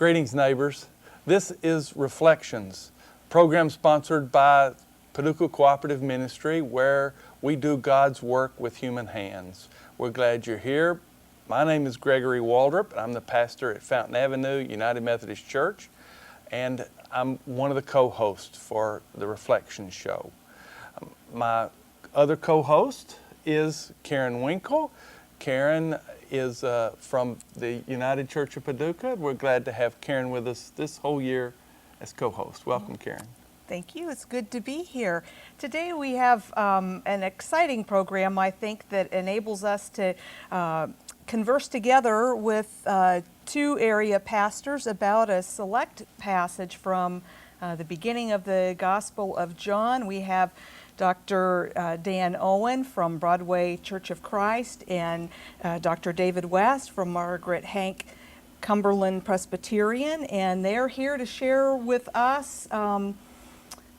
Greetings, neighbors. This is Reflections, program sponsored by Paducah Cooperative Ministry, where we do God's work with human hands. We're glad you're here. My name is Gregory Waldrop, and I'm the pastor at Fountain Avenue United Methodist Church, and I'm one of the co-hosts for the Reflections show. My other co-host is Karen Winkel. Karen is from the United Church of Paducah. We're glad to have Karen with us this whole year as co-host. Welcome, Karen. Thank you. It's good to be here. Today we have an exciting program, I think, that enables us to converse together with two area pastors about a select passage from the beginning of the Gospel of John. We have Dr. Dan Owen from Broadway Church of Christ and Dr. David West from Margaret Hank Cumberland Presbyterian, and they're here to share with us the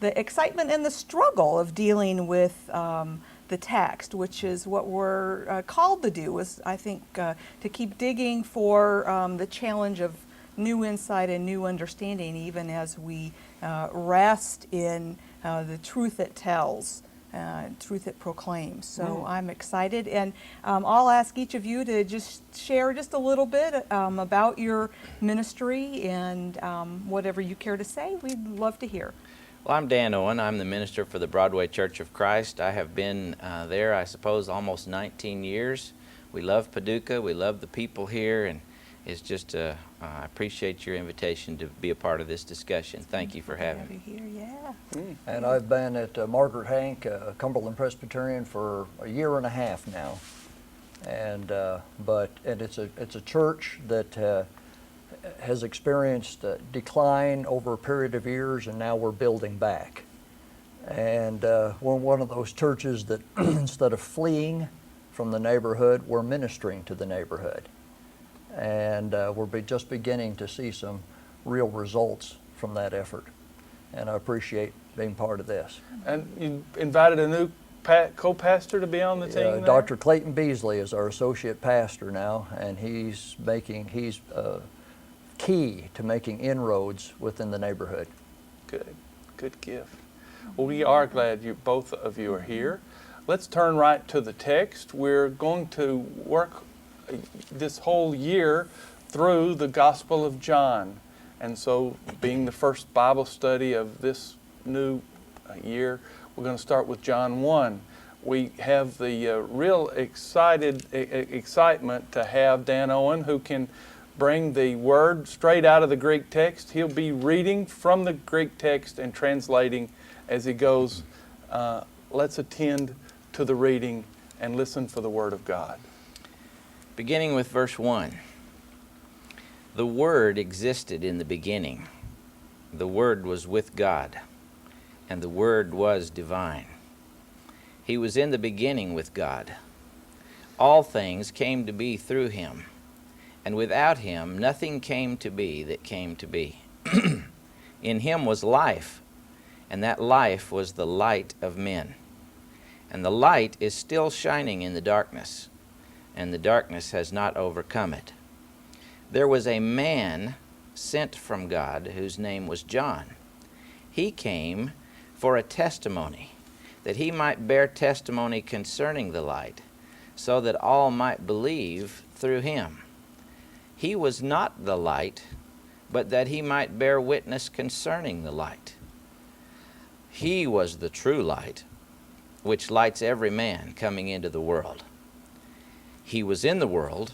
excitement and the struggle of dealing with the text, which is what we're called to do, is I think to keep digging for the challenge of new insight and new understanding, even as we rest in the truth it tells, truth it proclaims. So I'm excited, and I'll ask each of you to just share just a little bit about your ministry and whatever you care to say, we'd love to hear. Well, I'm Dan Owen. I'm the minister for the Broadway Church of Christ. I have been there, I suppose, almost 19 years. We love Paducah. We love the people here, and it's just I appreciate your invitation to be a part of this discussion. Thank you for having me. Here, yeah. And I've been at Margaret Hank Cumberland Presbyterian for a year and a half now, and it's a church that has experienced decline over a period of years, and now we're building back. And we're one of those churches that instead of fleeing from the neighborhood, we're ministering to the neighborhood. And we're just beginning to see some real results from that effort. And I appreciate being part of this. And you invited a new co-pastor to be on the team there? Dr. Clayton Beasley is our associate pastor now, and he's key to making inroads within the neighborhood. Good gift. Well, we are glad both of you are here. Let's turn right to the text. We're going to work this whole year through the Gospel of John. And so, being the first Bible study of this new year, we're going to start with John 1. We have the real excitement to have Dan Owen, who can bring the word straight out of the Greek text. He'll be reading from the Greek text and translating as he goes. Let's attend to the reading and listen for the Word of God. Beginning with verse 1. The Word existed in the beginning. The Word was with God, and the Word was divine. He was in the beginning with God. All things came to be through Him, and without Him nothing came to be that came to be. In Him was life, and that life was the light of men. And the light is still shining in the darkness, and the darkness has not overcome it. There was a man sent from God whose name was John. He came for a testimony, that he might bear testimony concerning the light, so that all might believe through him. He was not the light, but that he might bear witness concerning the light. He was the true light, which lights every man coming into the world. He was in the world,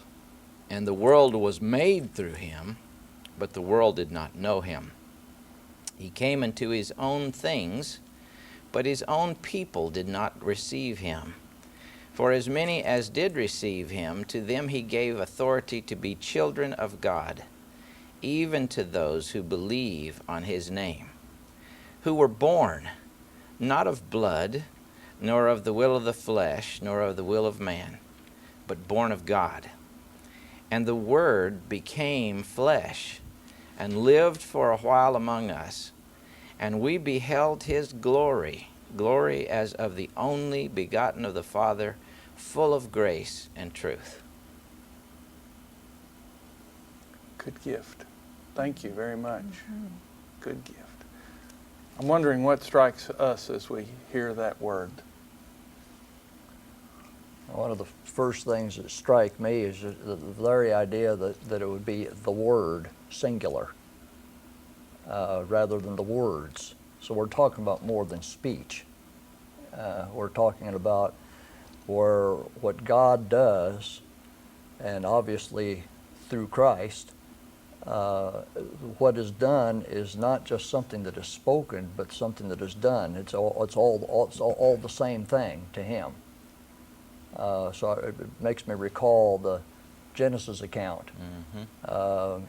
and the world was made through him, but the world did not know him. He came into his own things, but his own people did not receive him. For as many as did receive him, to them he gave authority to be children of God, even to those who believe on his name, who were born not of blood, nor of the will of the flesh, nor of the will of man, but born of God. And the Word became flesh, and lived for a while among us, and we beheld his glory, glory as of the only begotten of the Father, full of grace and truth. Good gift. Thank you very much. Good gift. I'm wondering what strikes us as we hear that word. One of the first things that strike me is the very idea that it would be the word, singular, rather than the words. So we're talking about more than speech. We're talking about where what God does, and obviously through Christ, what is done is not just something that is spoken, but something that is done. It's all the same thing to Him. So it makes me recall the Genesis account,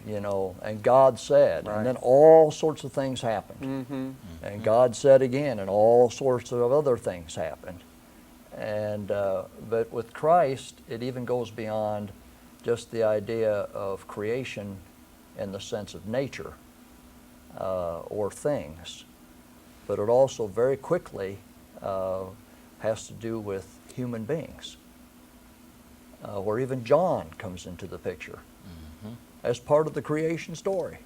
you know, and God said, Right. and then all sorts of things happened. Mm-hmm. And God said again, and all sorts of other things happened. And but with Christ, it even goes beyond just the idea of creation in the sense of nature or things, but it also very quickly has to do with human beings, where even John comes into the picture as part of the creation story.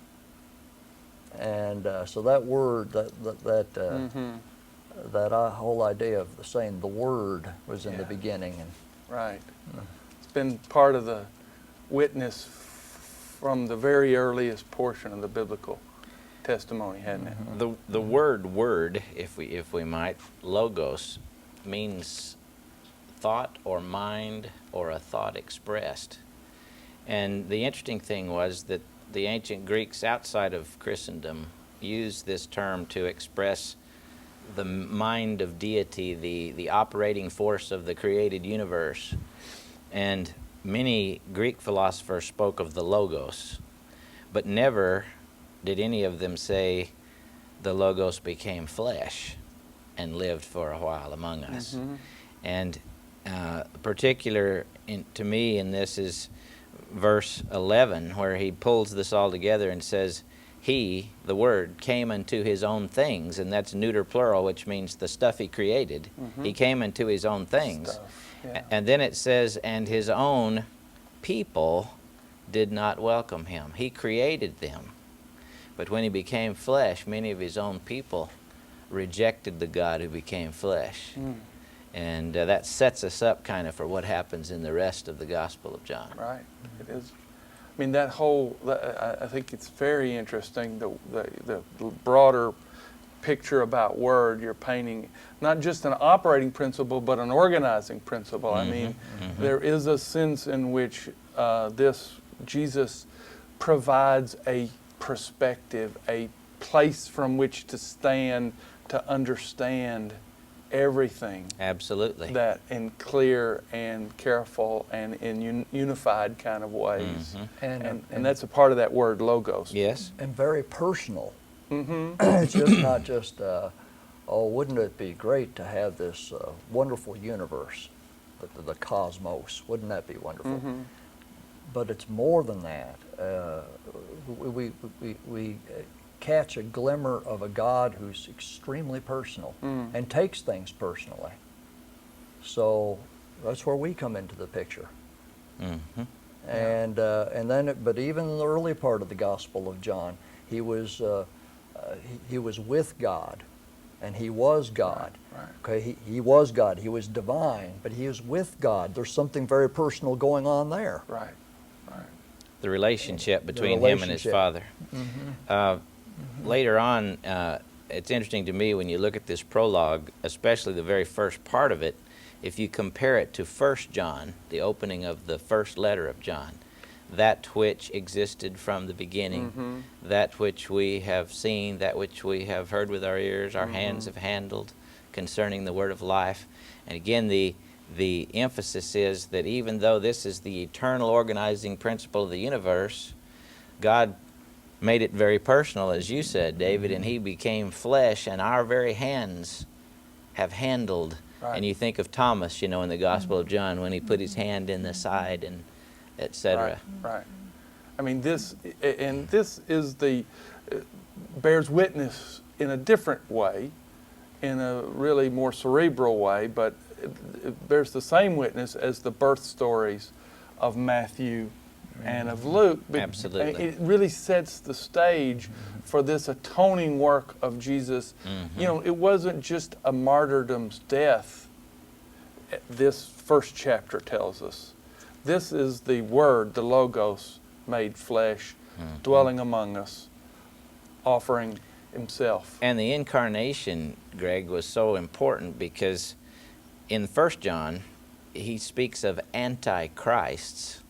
And so that word, that whole idea of saying the Word was in the Yeah. beginning, and Right. It's been part of the witness from the very earliest portion of the biblical testimony, hasn't it? The word, if we might, logos, means thought or mind or a thought expressed. And the interesting thing was that the ancient Greeks outside of Christendom used this term to express the mind of deity, the operating force of the created universe. And many Greek philosophers spoke of the logos, but never did any of them say the logos became flesh and lived for a while among us. And particular to me in this is verse 11, where he pulls this all together and says, He, the Word, came unto His own things, and that's neuter plural, which means the stuff He created. He came unto His own things. Stuff, yeah. And then it says, and His own people did not welcome Him. He created them. But when He became flesh, many of His own people rejected the God who became flesh. And that sets us up kind of for what happens in the rest of the Gospel of John. Right. It is. I mean, that whole, I think it's very interesting, the broader picture about word you're painting, not just an operating principle, but an organizing principle. I mean, there is a sense in which Jesus provides a perspective, a place from which to stand, to understand everything. Absolutely. That in clear and careful and in unified kind of ways. And that's a part of that word, logos. Yes. and very personal. It's just not just, oh, wouldn't it be great to have this wonderful universe, the cosmos? Wouldn't that be wonderful? But it's more than that. We catch a glimmer of a God who's extremely personal and takes things personally. So that's where we come into the picture. And then, but even in the early part of the Gospel of John, he was with God, and he was God. Right. Okay, he was God. He was divine, but he was with God. There's something very personal going on there. Right. Right. The relationship between him and his Father. Later on, it's interesting to me when you look at this prologue, especially the very first part of it, if you compare it to 1 John, the opening of the first letter of John, that which existed from the beginning, that which we have seen, that which we have heard with our ears, our hands have handled concerning the word of life. And again, the emphasis is that even though this is the eternal organizing principle of the universe, God made it very personal, as you said, David, and He became flesh, and our very hands have handled. Right. And you think of Thomas, you know, in the Gospel of John, when he put his hand in the side, and etc. Right. I mean, this is bears witness in a different way, in a really more cerebral way, but it bears the same witness as the birth stories of Matthew, and of Luke. Absolutely. It really sets the stage for this atoning work of Jesus. You know, it wasn't just a martyrdom's death, this first chapter tells us. This is the Word, the Logos, made flesh, dwelling among us, offering himself. And the incarnation, Greg, was so important because in 1 John, he speaks of antichrists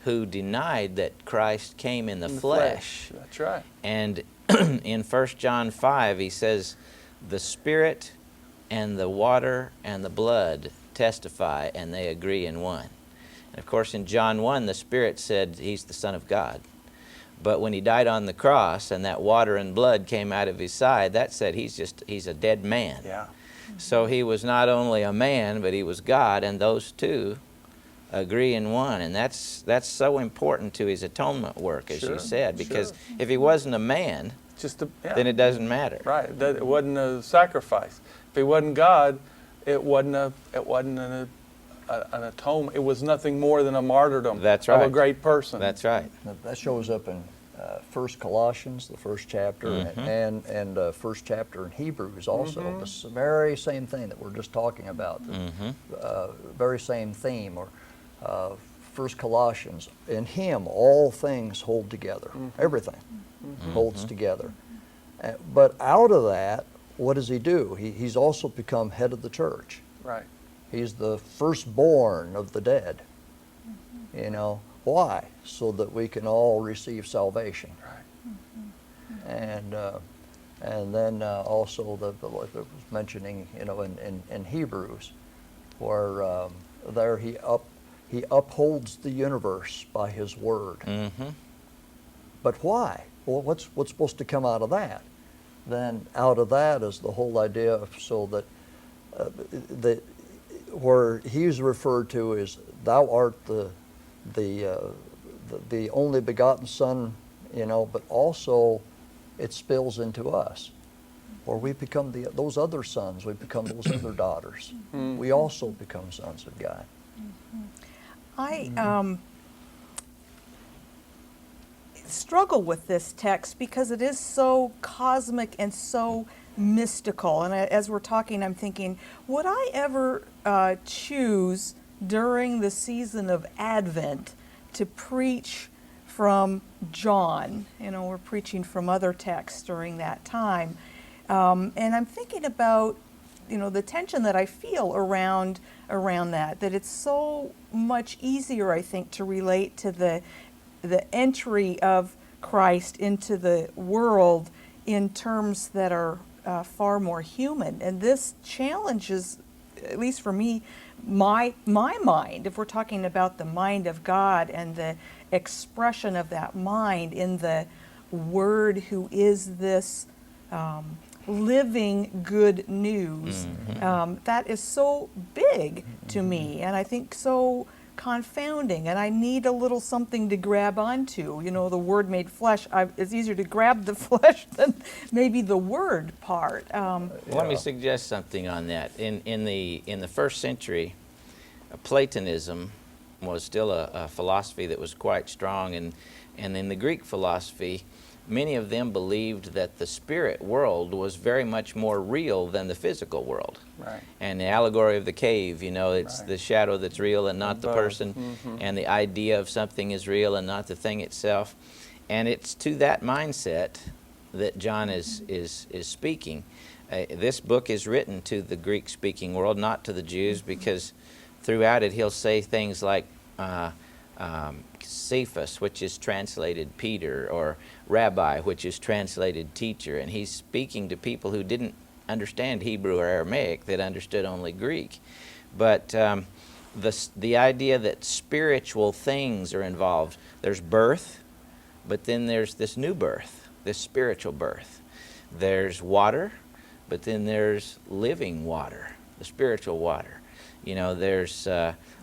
who denied that Christ came in the flesh. That's right. And in 1 John 5, he says, the Spirit and the water and the blood testify, and they agree in one. And of course, in John 1, the Spirit said he's the Son of God. But when he died on the cross and that water and blood came out of his side, that said he's a dead man. Yeah. So he was not only a man, but he was God, and those two agree in one. And that's so important to his atonement work, as you said, because if he wasn't a man, then it doesn't matter. Right. It wasn't a sacrifice. If he wasn't God, it wasn't an atonement. It was nothing more than a martyrdom That's right. of a great person. That's right. That shows up in First Colossians, the first chapter, and first chapter in Hebrews also. The very same thing that we're just talking about. The very same theme. Or First Colossians, in Him all things hold together. Everything holds together. But out of that, what does He do? He's also become head of the church. Right. He's the firstborn of the dead. You know, why? So that we can all receive salvation. Right. And then also like I was mentioning, you know, in Hebrews, where there he upholds the universe by His word. But why? Well, what's supposed to come out of that? Then out of that is the whole idea of so that where he's referred to as thou art the only begotten Son, you know, but also it spills into us, or we become those other sons, we become those other daughters. We also become sons of God. I struggle with this text because it is so cosmic and so mystical. And as we're talking, I'm thinking, would I ever choose during the season of Advent to preach from John? You know, we're preaching from other texts during that time. And I'm thinking about, you know, the tension that I feel around that it's so much easier, I think, to relate to the entry of Christ into the world in terms that are far more human. And this challenges, at least for me, my mind, if we're talking about the mind of God and the expression of that mind in the Word who is this living good news. That is so big to me, and I think so confounding, and I need a little something to grab onto. You know, the Word made flesh. It's easier to grab the flesh than maybe the Word part. Let me suggest something on that. In the first century, Platonism was still a philosophy that was quite strong, and in the Greek philosophy, many of them believed that the spirit world was very much more real than the physical world. Right. And the allegory of the cave, you know, it's the shadow that's real and not the person, and the idea of something is real and not the thing itself. And it's to that mindset that John is speaking. This book is written to the Greek-speaking world, not to the Jews, because throughout it he'll say things like Cephas, which is translated Peter, or Rabbi, which is translated teacher, and he's speaking to people who didn't understand Hebrew or Aramaic, that understood only Greek. But the idea that spiritual things are involved, there's birth, but then there's this new birth, this spiritual birth. There's water, but then there's living water, the spiritual water. You know, there's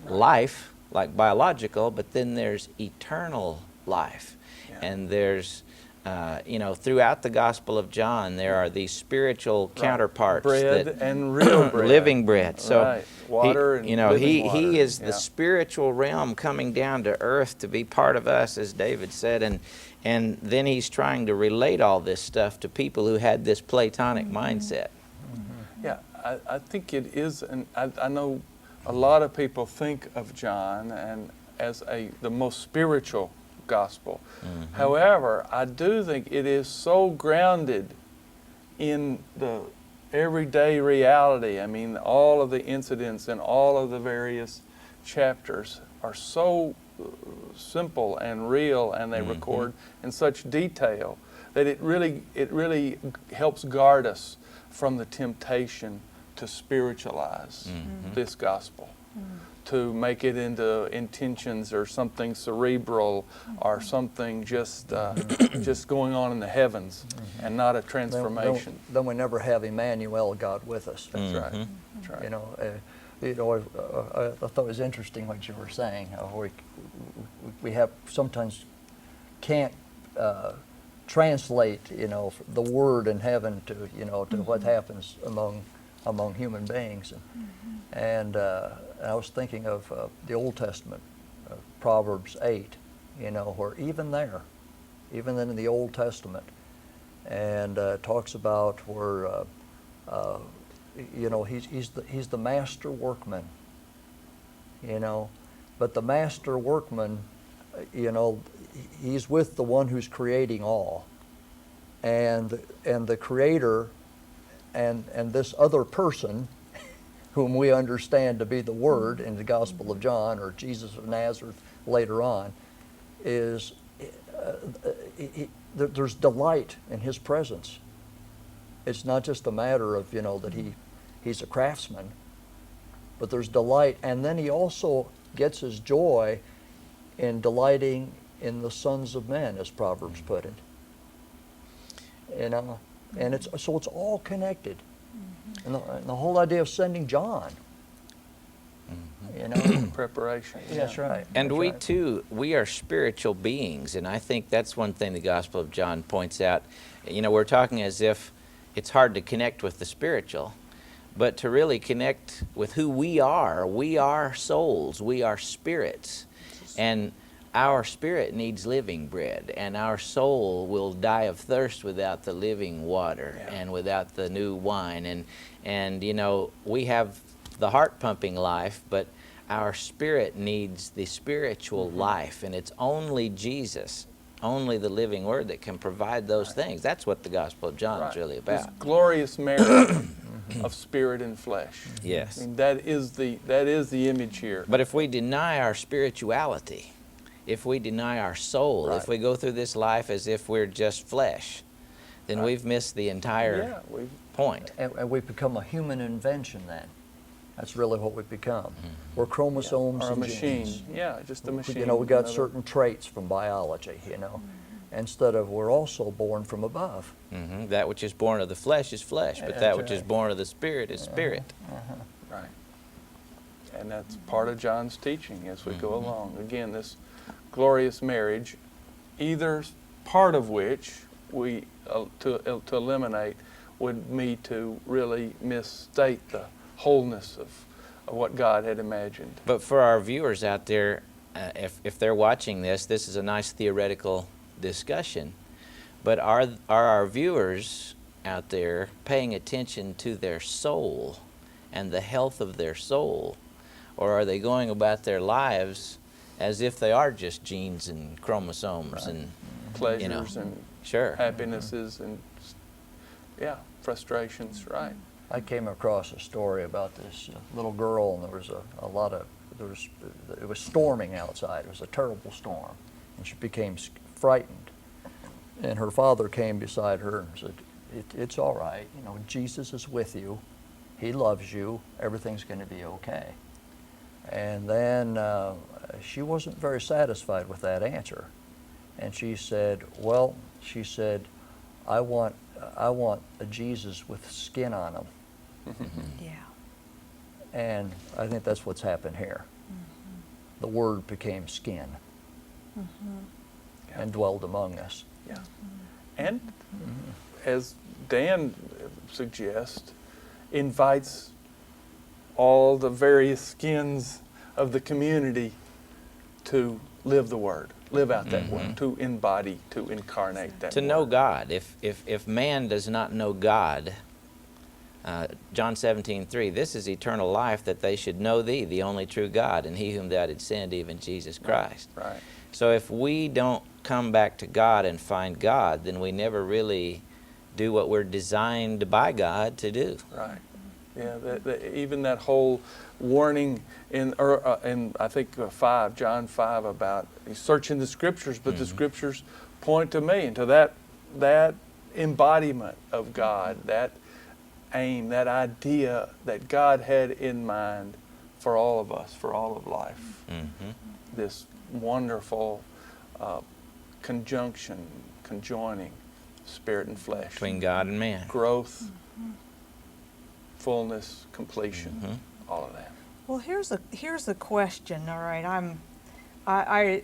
life, like biological, but then there's eternal life. And there's throughout the Gospel of John, there are these spiritual counterparts, bread that and real bread, living bread. So right. Water and living water. he is Yeah. the spiritual realm coming down to earth to be part of us, as David said, and then he's trying to relate all this stuff to people who had this Platonic mindset. Yeah, I think it is, and I know a lot of people think of John and as the most spiritual gospel. However, I do think it is so grounded in the everyday reality. I mean, all of the incidents and all of the various chapters are so simple and real, and they record in such detail that it really helps guard us from the temptation to spiritualize this gospel, to make it into intentions or something cerebral or something just going on in the heavens and not a transformation. Then we never have Emmanuel, God with us. That's right. That's right. I thought it was interesting what you were saying. We have sometimes can't translate, the word in heaven to, to what happens among human beings, and I was thinking of the Old Testament, Proverbs 8, where even in the Old Testament, and talks about where he's the master workman, but the master workman, he's with the one who's creating all, and the creator and this other person whom we understand to be the Word in the Gospel of John, or Jesus of Nazareth later on, is there's delight in his presence. It's not just a matter of that he's a craftsman, but there's delight, and then he also gets his joy in delighting in the sons of men, as Proverbs put it. And it's all connected. And the whole idea of sending John, Preparation. Yeah, that's right. And that's we right. too, we are spiritual beings, and I think that's one thing the Gospel of John points out. We're talking as if it's hard to connect with the spiritual, but to really connect with who we are souls, we are spirits, and our spirit needs living bread, and our soul will die of thirst without the living water and without the new wine. And we have the heart pumping life, but our spirit needs the spiritual life, and it's only Jesus, only the living Word that can provide those things. That's what the Gospel of John is really This about. glorious marriage of spirit and flesh. Yes. I mean, that is the image here. But if we deny our spirituality, if we deny our soul, if we go through this life as if we're just flesh, then we've missed the entire point. And we become a human invention then. That's really what we become. We're chromosomes Or a and machine. genes. Yeah, just a machine. We got Another- certain traits from biology, instead of we're also born from above. That which is born of the flesh is flesh, but that which is born of the Spirit is spirit. Right. And that's part of John's teaching as we go along. Again, this glorious marriage, either part of which we, to eliminate, would be to really misstate the wholeness of what God had imagined. But for our viewers out there, if they're watching this is a nice theoretical discussion. But are our viewers out there paying attention to their soul and the health of their soul? Or are they going about their lives as if they are just genes and chromosomes and Pleasures and happinesses and frustrations, right? I came across a story about this little girl, and there was it was storming outside. It was a terrible storm, and she became frightened. And her father came beside her and said, it's all right. Jesus is with you. He loves you. Everything's going to be okay. And then she wasn't very satisfied with that answer. And she said, I want a Jesus with skin on him. Yeah. And I think that's what's happened here. The Word became skin and dwelled among us. Yeah. And as Dan suggests, invites all the various skins of the community to live the Word, live out that Word, to embody, to incarnate that To Word. know God. If man does not know God, John 17:3, this is eternal life, that they should know thee, the only true God, and he whom thou didst send, even Jesus Christ. Right. So if we don't come back to God and find God, then we never really do what we're designed by God to do. Right. Yeah. Even that whole warning in I think 5, John 5, about searching the Scriptures, but the Scriptures point to me and to that embodiment of God, that aim, that idea that God had in mind for all of us, for all of life. This wonderful conjoining, spirit and flesh. Between God and man. Growth, fullness, completion, all of that. Well, here's a question. All right, I'm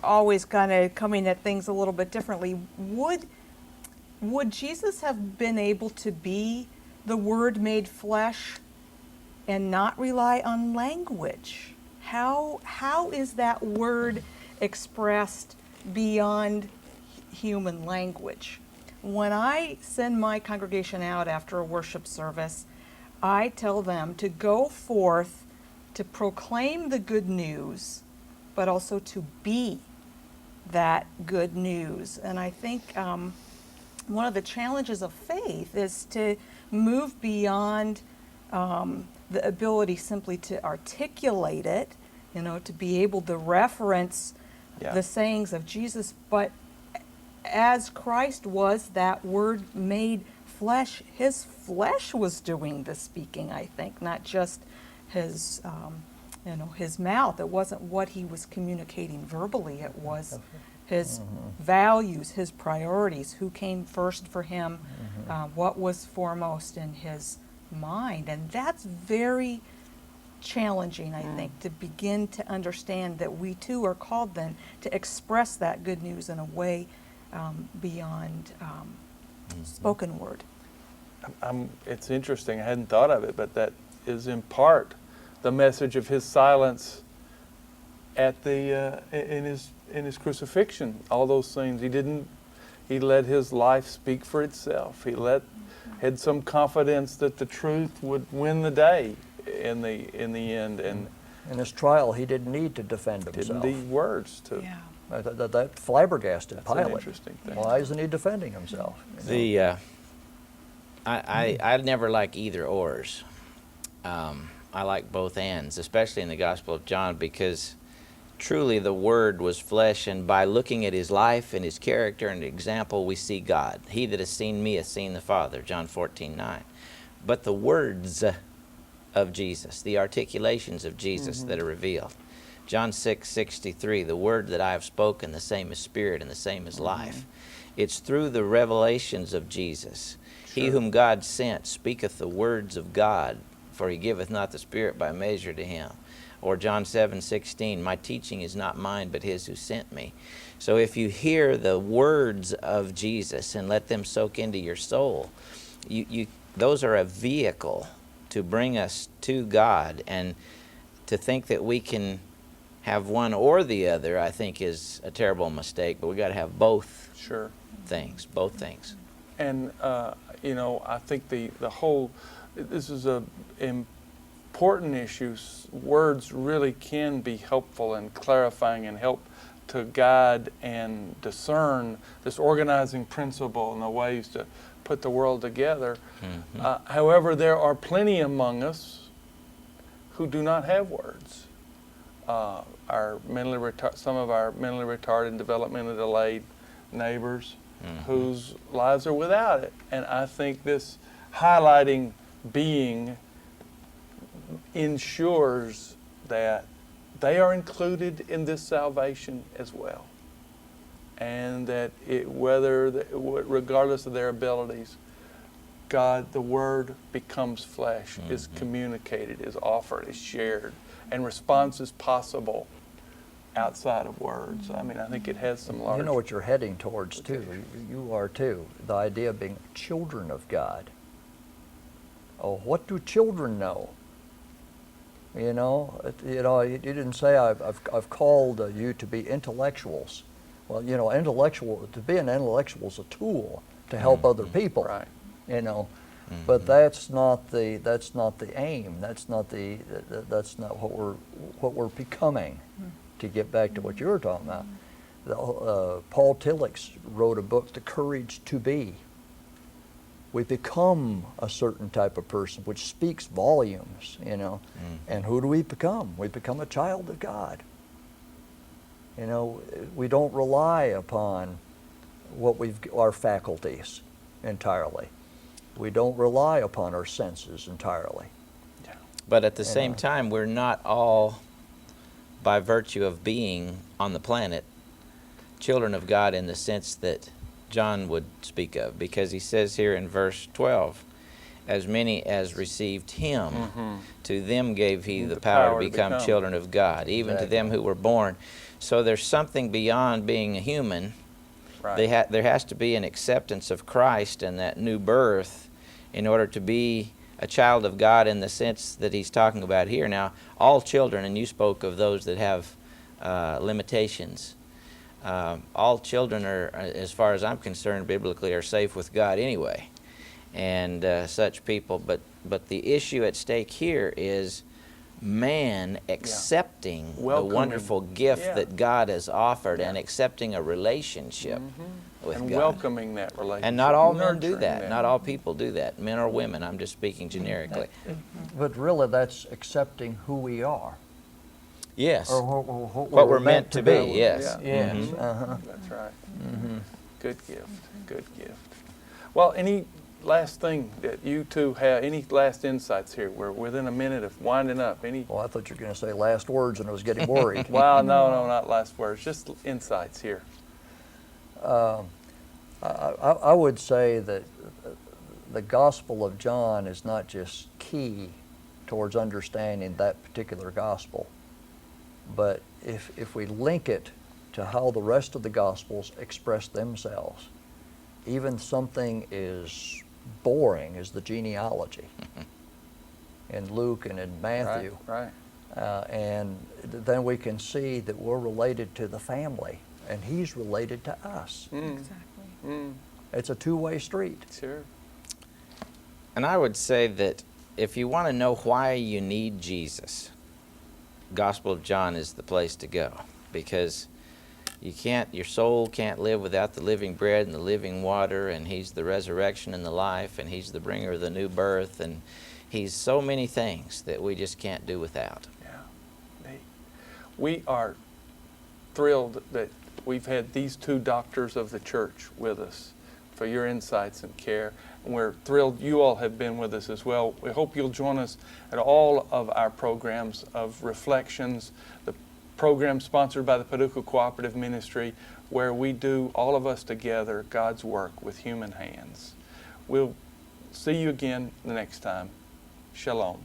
always kind of coming at things a little bit differently. Would Jesus have been able to be the Word made flesh and not rely on language? How is that word expressed beyond human language? When I send my congregation out after a worship service, I tell them to go forth to proclaim the good news, but also to be that good news. And I think one of the challenges of faith is to move beyond the ability simply to articulate it, to be able to reference the sayings of Jesus, but as Christ was that Word made flesh, his flesh was doing the speaking, I think, not just his his mouth. It wasn't what he was communicating verbally. It was his values, his priorities, who came first for him, what was foremost in his mind. And that's very challenging, I think, to begin to understand that we too are called then to express that good news in a way beyond spoken word. It's interesting, I hadn't thought of it, but that is in part the message of his silence at the in his crucifixion. All those things he let his life speak for itself. He had some confidence that the truth would win the day in the end, and In his trial, he didn't need to defend himself. didn't need words to. Yeah. That flabbergasted That's an Pilate. interesting thing. Why isn't he defending himself? I never like either ors. I like both ends, especially in the Gospel of John, because truly the Word was flesh, and by looking at his life and his character and example, we see God. He that has seen me has seen the Father, John 14:9. But the words of Jesus, the articulations of Jesus that are revealed. John 6:63, the word that I have spoken, the same is spirit and the same is life. It's through the revelations of Jesus. He whom God sent speaketh the words of God, for he giveth not the Spirit by measure to him. Or John 7:16, my teaching is not mine, but his who sent me. So if you hear the words of Jesus and let them soak into your soul, those are a vehicle to bring us to God. And to think that we can have one or the other, I think, is a terrible mistake. But we got to have both things, both things. And I think this is a important issue. Words really can be helpful and clarifying and help to guide and discern this organizing principle and the ways to put the world together. However, there are plenty among us who do not have words. Some of our mentally retarded and developmentally delayed neighbors whose lives are without it. And I think this highlighting being ensures that they are included in this salvation as well. And that regardless of their abilities, God, the Word becomes flesh, is communicated, is offered, is shared, and response is possible. outside of words. I mean, I think it has some large. You know what you're heading towards too. You are too. The idea of being children of God. Oh, what do children know? You know, you didn't say I've called you to be intellectuals. Well, you know, to be an intellectual is a tool to help other people. Right. You know, but that's not the aim. That's not what we're becoming. To get back to what you were talking about, Paul Tillich wrote a book, The Courage to Be. We become a certain type of person, which speaks volumes, you know. And who do we become? We become a child of God. You know, we don't rely upon our faculties entirely. We don't rely upon our senses entirely. But at the same time, we're not all, by virtue of being on the planet, children of God in the sense that John would speak of, because he says here in verse 12, as many as received him, to them gave he the power to become children of God, even to them who were born. So there's something beyond being a human. Right. There has to be an acceptance of Christ and that new birth in order to be a child of God in the sense that he's talking about here. Now, all children, and you spoke of those that have limitations, all children are, as far as I'm concerned, biblically are safe with God anyway, and such people. But the issue at stake here is man accepting the wonderful gift that God has offered and accepting a relationship with and God. Welcoming that relationship. And not all men do nurturing that. Not all people do that. Men or women. I'm just speaking generically. But really, that's accepting who we are. Yes. Or What we're meant to be. Yes. Yeah. Yes. That's right. Good gift. Good gift. Well, any last thing that you two have, any last insights here? We're within a minute of winding up. Any? Well, I thought you were going to say last words, and I was getting worried. Well, no, not last words. Just insights here. I would say that the Gospel of John is not just key towards understanding that particular gospel, but if we link it to how the rest of the Gospels express themselves, even something as boring as the genealogy in Luke and in Matthew, Right. and then we can see that we're related to the family, and he's related to us. Exactly. It's a two-way street. Sure. And I would say that if you want to know why you need Jesus, Gospel of John is the place to go, because your soul can't live without the living bread and the living water, and he's the resurrection and the life, and he's the bringer of the new birth, and he's so many things that we just can't do without. Yeah. We are thrilled that we've had these two doctors of the church with us for your insights and care. And we're thrilled you all have been with us as well. We hope you'll join us at all of our programs of reflections, the program sponsored by the Paducah Cooperative Ministry, where we do, all of us together, God's work with human hands. We'll see you again the next time. Shalom.